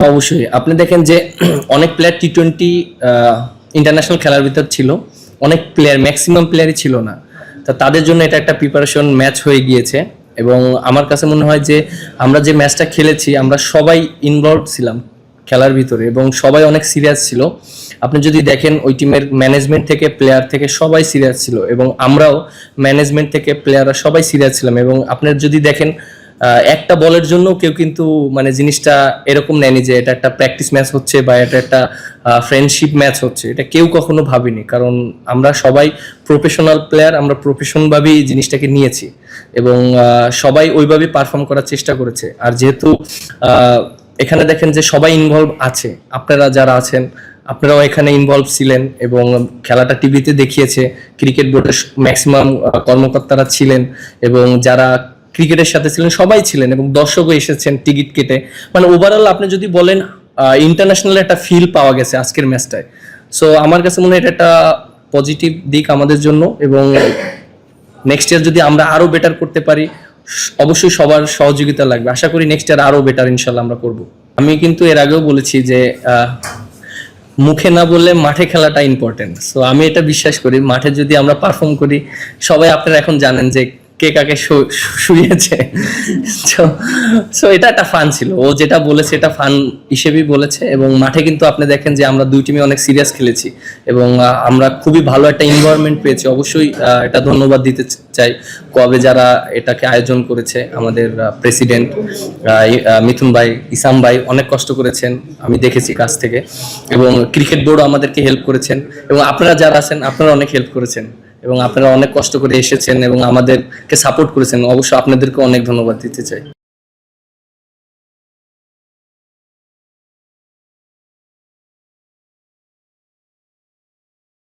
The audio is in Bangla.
অবশ্যই আপনি দেখেন যে অনেক প্লেয়ার টি-20 ইন্টারন্যাশনাল খেলার ভিতর ছিল, অনেক প্লেয়ার ম্যাক্সিমাম প্লেয়ারই ছিল না। তো তাদের জন্য এটা একটা প্রিপারেশন ম্যাচ হয়ে গিয়েছে এবং আমার কাছে মনে হয় যে আমরা যে ম্যাচটা খেলেছি আমরা সবাই ইনভলভ ছিলাম খেলার ভিতরে এবং সবাই অনেক সিরিয়াস ছিল। আপনি যদি দেখেন ওই টিমের ম্যানেজমেন্ট থেকে প্লেয়ার থেকে সবাই সিরিয়াস ছিল এবং আমরাও ম্যানেজমেন্ট থেকে প্লেয়াররা সবাই সিরিয়াস ছিলাম এবং আপনার যদি দেখেন একটা বলের জন্য কেউ কিন্তু মানে জিনিসটা এরকম নেয়নি যে এটা একটা প্র্যাকটিস ম্যাচ হচ্ছে বা এটা একটা ফ্রেন্ডশিপ ম্যাচ হচ্ছে, এটা কেউ কখনো ভাবিনি। কারণ আমরা সবাই প্রফেশনাল প্লেয়ার, আমরা প্রফেশনভাবেই জিনিসটাকে নিয়েছি এবং সবাই ওইভাবেই পারফর্ম করার চেষ্টা করেছে। আর যেহেতু এখানে দেখেন যে সবাই ইনভলভ আছে, আপনারা যারা আছেন আপনারাও এখানে ইনভলভ ছিলেন এবং খেলাটা টিভিতে দেখিয়েছে, ক্রিকেট বোর্ডের ম্যাক্সিমাম কর্মকর্তারা ছিলেন এবং যারা ক্রিকেটের সাথে ছিলেন সবাই ছিলেন এবং দর্শকও এসেছেন টিকিট কেটে। মানে ওভারঅল আপনি যদি বলেন ইন্টারন্যাশনাল একটা ফিল পাওয়া গেছে আজকের ম্যাচটায়। সো আমার কাছে মনে হয় এটা একটা পজিটিভ দিক আমাদের জন্য এবং নেক্সট ইয়ার যদি আমরা আরো বেটার করতে পারি অবশ্যই সবার সহযোগিতা লাগবে। আশা করি নেক্সট ইয়ার আরো বেটার ইনশাল্লাহ আমরা করব। আমি কিন্তু এর আগেও বলেছি যে মুখে না বললে মাঠে খেলাটা ইম্পর্টেন্ট। সো আমি এটা বিশ্বাস করি মাঠে যদি আমরা পারফর্ম করি, সবাই আপনারা এখন জানেন যে কে কাকে শুয়েছে। সো এটা একটা ফান ছিল, ও যেটা বলেছে এটা ফান হিসেবেই বলেছে এবং মাঠে কিন্তু আপনি দেখেন যে আমরা দুই টিমে অনেক সিরিয়াস খেলেছি এবং আমরা খুবই ভালো একটা এনভায়রনমেন্ট পেয়েছি। অবশ্যই এটা ধন্যবাদ দিতে চাই কবে যারা এটাকে আয়োজন করেছে, আমাদের প্রেসিডেন্ট মিথুন ভাই, ইসাম ভাই অনেক কষ্ট করেছেন আমি দেখেছি কাছ থেকে এবং ক্রিকেট বোর্ডও আমাদেরকে হেল্প করেছেন এবং আপনারা যারা আছেন আপনারা অনেক হেল্প করেছেন এবং আপনারা অনেক কষ্ট করে এসেছেন এবং আমাদেরকে সাপোর্ট করেছেন। অবশ্যই আপনাদেরকে অনেক ধন্যবাদ দিতে চাই।